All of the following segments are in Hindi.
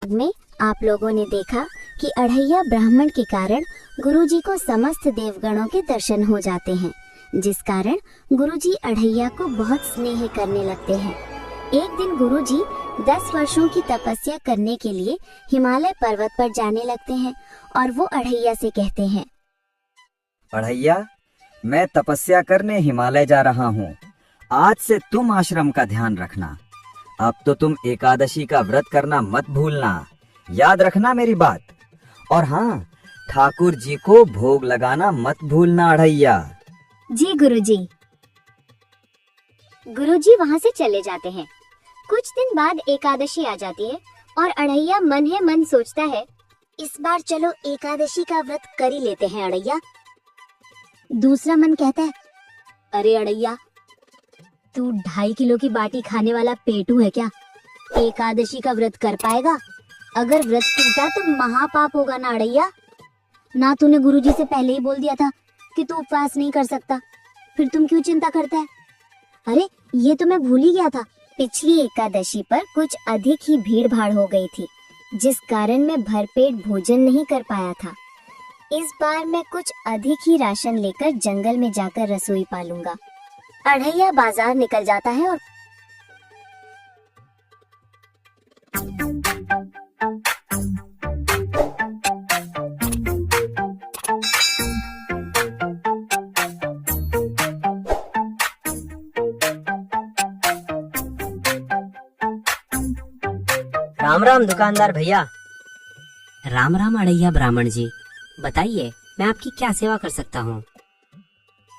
भाग में आप लोगों ने देखा कि अढ़ैया ब्राह्मण के कारण गुरुजी को समस्त देवगणों के दर्शन हो जाते हैं, जिस कारण गुरुजी अढ़ैया को बहुत स्नेह करने लगते हैं। एक दिन गुरुजी 10 वर्षों की तपस्या करने के लिए हिमालय पर्वत पर जाने लगते हैं और वो अढ़ैया से कहते हैं, अढ़ैया, मैं तपस्या करने हिमालय जा रहा हूँ। आज से तुम आश्रम का ध्यान रखना। अब तो तुम एकादशी का व्रत करना मत भूलना, याद रखना मेरी बात। और हाँ, ठाकुर जी को भोग लगाना मत भूलना अढ़ैया। जी गुरुजी। गुरुजी वहाँ से चले जाते हैं। कुछ दिन बाद एकादशी आ जाती है और अढ़ैया मन ही मन सोचता है, इस बार चलो एकादशी का व्रत कर ही लेते हैं अढ़ैया। दूसरा मन कहता है, अरे अढ़ैया, तू 2.5 किलो की बाटी खाने वाला पेटू है क्या? एकादशी का व्रत कर पाएगा? अगर व्रत टूटा तो महापाप होगा ना अढ़ैया। ना तूने गुरुजी से पहले ही बोल दिया था कि तू उपवास नहीं कर सकता, फिर तुम क्यों चिंता करता है? अरे ये तो मैं भूल ही गया था, पिछली एकादशी पर कुछ अधिक ही भीड़ भाड़ हो गई थी, जिस कारण मैं भरपेट भोजन नहीं कर पाया था। इस बार मैं कुछ अधिक ही राशन लेकर जंगल में जाकर रसोई पालूंगा। अढ़ैया बाजार निकल जाता है और राम राम दुकानदार भैया। राम राम अढ़ैया ब्राह्मण जी, बताइए मैं आपकी क्या सेवा कर सकता हूँ?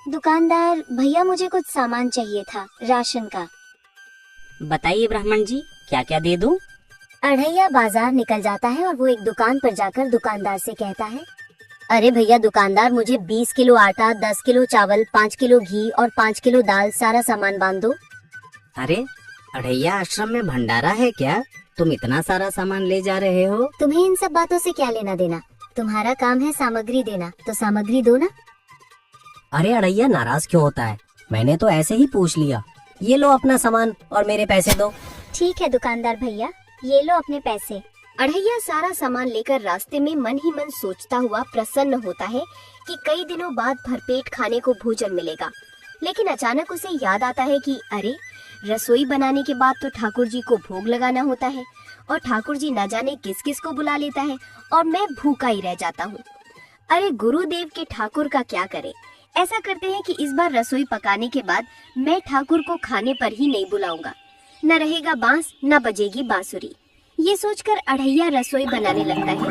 दुकानदार भैया, मुझे कुछ सामान चाहिए था राशन का। बताइए ब्राह्मण जी, क्या क्या दे दूँ? अढ़ैया बाजार निकल जाता है और वो एक दुकान पर जाकर दुकानदार से कहता है, अरे भैया दुकानदार, मुझे 20 किलो आटा, 10 किलो चावल, 5 किलो घी और 5 किलो दाल, सारा सामान बांध दो। अरे अढ़ैया आश्रम में भंडारा है क्या? तुम इतना सारा सामान ले जा रहे हो? तुम्हें इन सब बातों से क्या लेना देना? तुम्हारा काम है सामग्री देना, तो सामग्री दो ना। अरे अढ़ैया, नाराज क्यों होता है? मैंने तो ऐसे ही पूछ लिया। ये लो अपना सामान और मेरे पैसे दो। ठीक है दुकानदार भैया, ये लो अपने पैसे। अढ़ैया सारा सामान लेकर रास्ते में मन ही मन सोचता हुआ प्रसन्न होता है कि कई दिनों बाद भरपेट खाने को भोजन मिलेगा। लेकिन अचानक उसे याद आता है कि अरे, रसोई बनाने के बाद तो ठाकुर जी को भोग लगाना होता है और ठाकुर जी न जाने किस किस को बुला लेता है और मैं भूखा ही रह जाता हूँ। अरे गुरुदेव के ठाकुर का क्या करे? ऐसा करते हैं कि इस बार रसोई पकाने के बाद मैं ठाकुर को खाने पर ही नहीं बुलाऊंगा। न रहेगा बांस, न बजेगी बांसुरी। ये सोचकर अढ़ैया रसोई बनाने लगता है।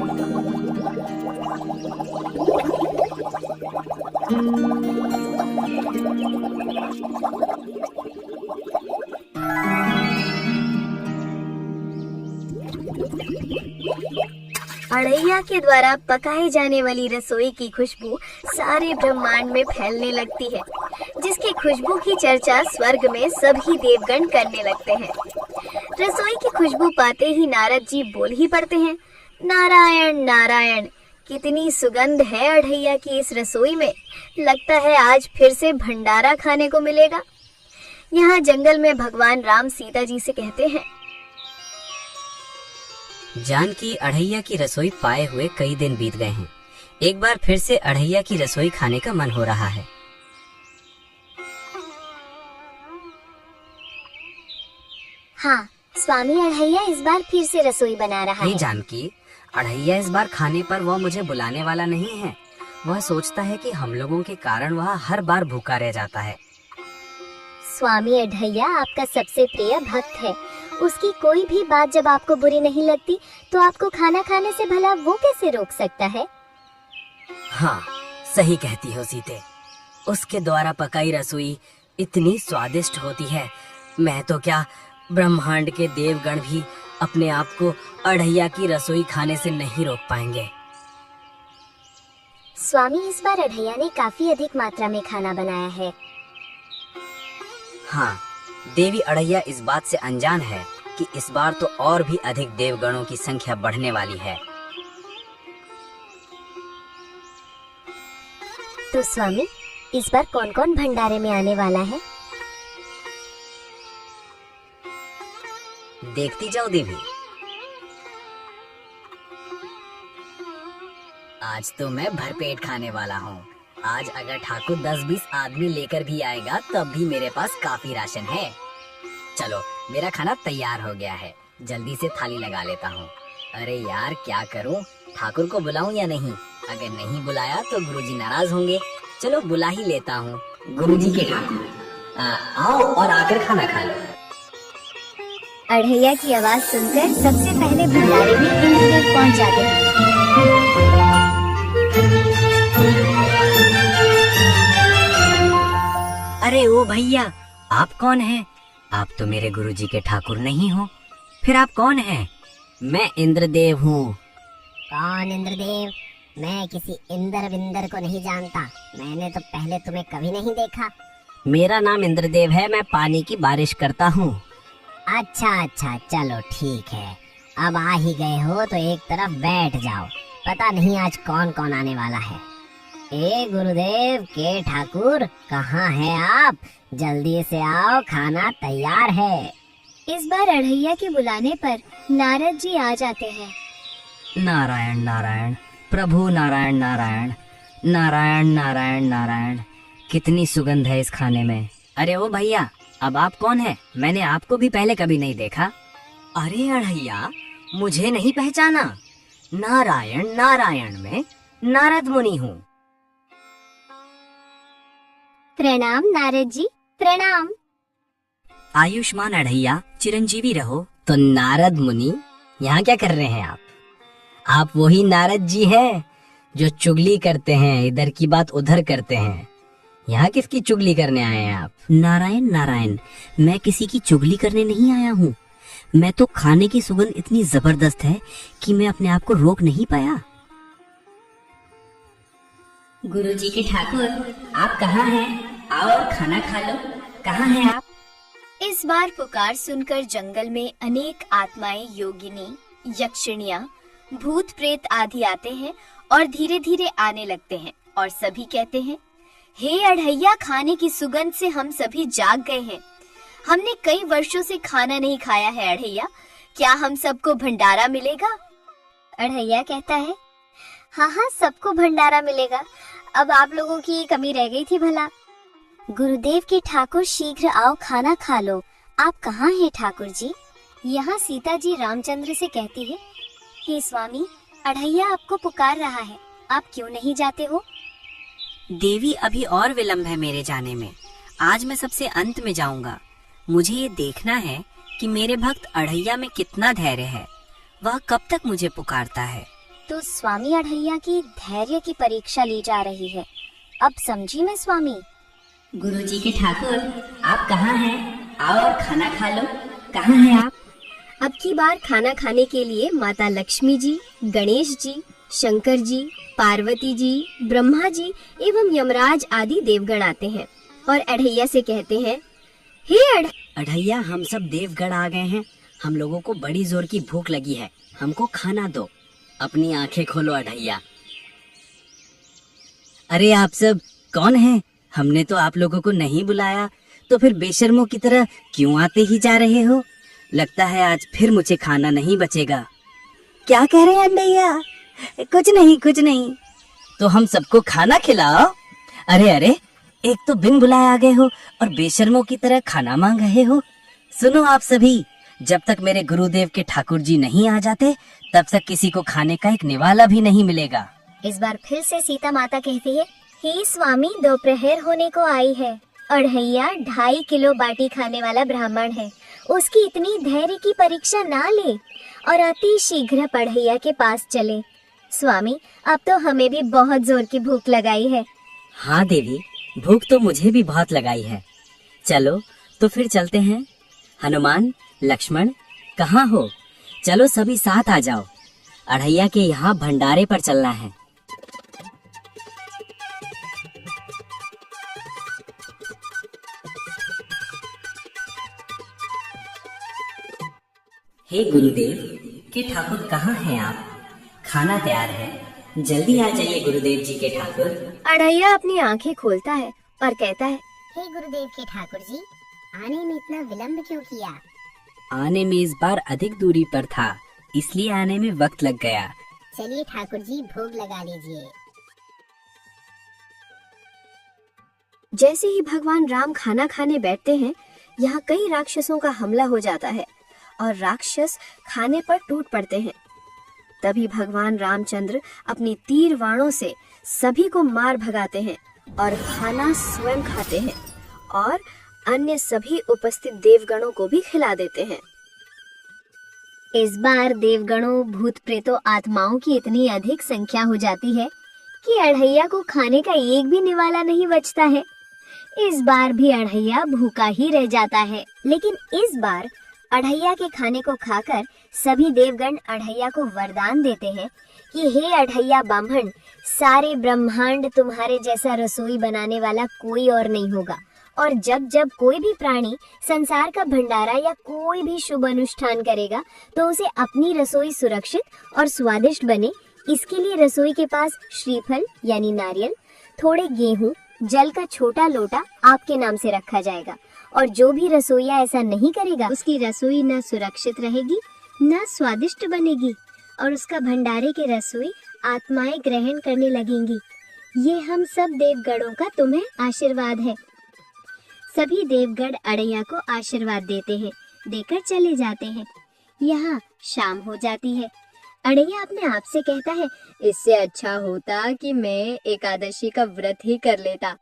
अढ़ैया के द्वारा पकाए जाने वाली रसोई की खुशबू सारे ब्रह्मांड में फैलने लगती है, जिसकी खुशबू की चर्चा स्वर्ग में सभी देवगण करने लगते हैं। रसोई की खुशबू पाते ही नारद जी बोल ही पड़ते हैं, नारायण नारायण, कितनी सुगंध है अढ़ैया की इस रसोई में। लगता है आज फिर से भंडारा खाने को मिलेगा। यहाँ जंगल में भगवान राम सीता जी से कहते हैं, जानकी अढ़ैया की रसोई पाए हुए कई दिन बीत गए हैं। एक बार फिर से अढ़ैया की रसोई खाने का मन हो रहा है। हाँ, स्वामी अढ़ैया इस बार फिर से रसोई बना रहा है। जानकी, अढ़ैया इस बार खाने पर वह मुझे बुलाने वाला नहीं है। वह सोचता है कि हम लोगों के कारण वह हर बार भूखा रह जाता है। स्वामी अढ़ैया आपका सबसे प्रिय भक्त है। उसकी कोई भी बात जब आपको बुरी नहीं लगती तो आपको खाना खाने से भला वो कैसे रोक सकता है? हाँ, सही कहती हो सीते। उसके द्वारा पकाई रसोई इतनी स्वादिष्ट होती है, मैं तो क्या, ब्रह्मांड के देवगण भी अपने आप को अढ़ैया की रसोई खाने से नहीं रोक पाएंगे। स्वामी, इस बार अढ़ैया ने काफी अधिक मात्रा में खाना बनाया है। हाँ, देवी अढ़ैया इस बात से अनजान है कि इस बार तो और भी अधिक देवगणों की संख्या बढ़ने वाली है। तो स्वामी, इस बार कौन कौन भंडारे में आने वाला है? देखती जाओ देवी। आज तो मैं भरपेट खाने वाला हूँ। आज अगर ठाकुर 10-20 आदमी लेकर भी आएगा तब भी मेरे पास काफी राशन है। चलो मेरा खाना तैयार हो गया है, जल्दी से थाली लगा लेता हूँ। अरे यार क्या करूँ, ठाकुर को बुलाऊं या नहीं? अगर नहीं बुलाया तो गुरुजी नाराज होंगे। चलो बुला ही लेता हूँ। गुरुजी के ठाकुर आओ और आकर खाना खा लो। अढ़ैया की आवाज सुनकर सबसे पहले भंडारे में इंद्रदेव पहुंच जाते हैं। अरे ओ भैया, आप कौन हैं? आप तो मेरे गुरुजी के ठाकुर नहीं हो, फिर आप कौन हैं? मैं इंद्रदेव हूँ। कौन इंद्रदेव? मैं किसी इंद्र विंदर को नहीं जानता। मैंने तो पहले तुम्हें कभी नहीं देखा। मेरा नाम इंद्रदेव है, मैं पानी की बारिश करता हूँ। अच्छा चलो ठीक है। अब आ ही गए हो तो एक तरफ बैठ जाओ। पता नहीं आज कौन कौन आने वाला है। ए गुरुदेव के ठाकुर, कहाँ है आप? जल्दी से आओ, खाना तैयार है। इस बार अढ़ैया के बुलाने पर नारद जी आ जाते हैं। नारायण नारायण, प्रभु नारायण नारायण, नारायण नारायण नारायण। कितनी सुगंध है इस खाने में। अरे ओ भैया, अब आप कौन है? मैंने आपको भी पहले कभी नहीं देखा। अरे अढ़ैया, मुझे नहीं पहचाना? नारायण नारायण में नारद मुनि हूँ। प्रणाम नारद जी, प्रणाम। आयुष्मान अढ़ैया, चिरंजीवी रहो। तो नारद मुनि यहाँ क्या कर रहे हैं आप? आप वही नारद जी हैं जो चुगली करते हैं, इधर की बात उधर करते हैं। यहाँ किसकी चुगली करने आए हैं आप? नारायण नारायण, मैं किसी की चुगली करने नहीं आया हूँ। मैं तो खाने की सुगंध इतनी जबरदस्त है कि मैं अपने आप को रोक नहीं पाया। गुरुजी के ठाकुर, आप कहाँ हैं? आओ और खाना खा लो। कहाँ हैं आप? इस बार पुकार सुनकर जंगल में अनेक आत्माएं, योगिनी, यक्षिणियां, भूत प्रेत आदि आते हैं और धीरे धीरे आने लगते हैं और सभी कहते हैं, हे अढ़ैया, खाने की सुगंध से हम सभी जाग गए हैं। हमने कई वर्षों से खाना नहीं खाया है अढ़ैया, क्या हम सबको भंडारा मिलेगा? अढ़ैया कहता है, हाँ सबको भंडारा मिलेगा। अब आप लोगों की कमी रह गई थी भला। गुरुदेव के ठाकुर, शीघ्र आओ, खाना खा लो। आप कहाँ हैं ठाकुर जी? यहाँ सीता जी रामचंद्र से कहती है, हे स्वामी, अढ़ैया आपको पुकार रहा है, आप क्यों नहीं जाते हो? देवी, अभी और विलंब है मेरे जाने में। आज मैं सबसे अंत में जाऊंगा। मुझे ये देखना है कि मेरे भक्त अढ़ैया में कितना धैर्य है, वह कब तक मुझे पुकारता है। तो स्वामी, अढ़ैया की धैर्य की परीक्षा ली जा रही है, अब समझी मैं स्वामी। गुरुजी के ठाकुर, आप कहाँ हैं? आओ और खाना खा लो। कहाँ हैं आप? अब की बार खाना खाने के लिए माता लक्ष्मी जी, गणेश जी, शंकर जी, पार्वती जी, ब्रह्मा जी एवं यमराज आदि देवगण आते हैं और अढ़ैया से कहते हैं, हे अढ़ैया, हम सब देवगण आ गए हैं। हम लोगों को बड़ी जोर की भूख लगी है, हमको खाना दो। अपनी आंखें खोलो अढ़ैया। अरे आप सब कौन हैं? हमने तो आप लोगों को नहीं बुलाया, तो फिर बेशर्मों की तरह क्यों आते ही जा रहे हो? लगता है आज फिर मुझे खाना नहीं बचेगा। क्या कह रहे हैं अढ़ैया? कुछ नहीं। तो हम सबको खाना खिलाओ। अरे, एक तो बिन बुलाए आ गए हो और बेशर्मों की तरह खाना मांग रहे हो। सुनो आप सभी, जब तक मेरे गुरुदेव के ठाकुर जी नहीं आ जाते तब तक किसी को खाने का एक निवाला भी नहीं मिलेगा। इस बार फिर से सीता माता कहती है, हे स्वामी, दोपहर होने को आई है। अढ़ैया 2.5 किलो बाटी खाने वाला ब्राह्मण है, उसकी इतनी धैर्य की परीक्षा ना ले और अति शीघ्र अढ़ैया के पास चले। स्वामी, अब तो हमें भी बहुत जोर की भूख लगाई है। हाँ देवी, भूख तो मुझे भी बहुत लगाई है। चलो तो फिर चलते हैं। हनुमान, लक्ष्मण, कहाँ हो? चलो सभी साथ आ जाओ, अढ़ैया के यहाँ भंडारे पर चलना है। हे गुरुदेव के ठाकुर, कहाँ हैं आप? खाना तैयार है, जल्दी आ जाइए गुरुदेव जी के ठाकुर। अढ़ैया अपनी आंखें खोलता है और कहता है, हे गुरुदेव के ठाकुर जी, आने में इतना विलंब क्यों किया? आने में इस बार अधिक दूरी पर था, इसलिए आने में वक्त लग गया। चलिए ठाकुर जी भोग लगा लीजिए। जैसे ही भगवान राम खाना खाने बैठते हैं, यहाँ कई राक्षसों का हमला हो जाता है और राक्षस खाने पर टूट पड़ते हैं। तभी भगवान रामचंद्र अपनी तीर वाणों से सभी को मार भगाते हैं और खाना स्वयं खाते हैं और अन्य सभी उपस्थित देवगणों को भी खिला देते हैं। इस बार देवगणों, भूत प्रेतों, आत्माओं की इतनी अधिक संख्या हो जाती है कि अढ़ैया को खाने का एक भी निवाला नहीं बचता है। इस बार भी अढ़ैया भूखा ही रह जाता है। लेकिन इस बार अढ़ैया के खाने को खाकर सभी देवगण अढ़ैया को वरदान देते हैं कि हे अढ़ैया ब्राह्मण, सारे ब्रह्मांड तुम्हारे जैसा रसोई बनाने वाला कोई और नहीं होगा, और जब जब कोई भी प्राणी संसार का भंडारा या कोई भी शुभ अनुष्ठान करेगा तो उसे अपनी रसोई सुरक्षित और स्वादिष्ट बने, इसके लिए रसोई के पास श्रीफल यानी नारियल, थोड़े गेहूं, जल का छोटा लोटा आपके नाम से रखा जाएगा, और जो भी रसोईया ऐसा नहीं करेगा उसकी रसोई न सुरक्षित रहेगी न स्वादिष्ट बनेगी, और उसका भंडारे की रसोई आत्माएं ग्रहण करने लगेंगी। ये हम सब देवगणों का तुम्हें आशीर्वाद है। सभी देवगण अढ़ैया को आशीर्वाद देते हैं, देकर चले जाते हैं। यहाँ शाम हो जाती है। अढ़ैया अपने आप से कहता है, इससे अच्छा होता कि मैं एकादशी का व्रत ही कर लेता।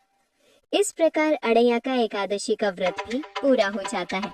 इस प्रकार अढ़ैया का एकादशी का व्रत भी पूरा हो जाता है।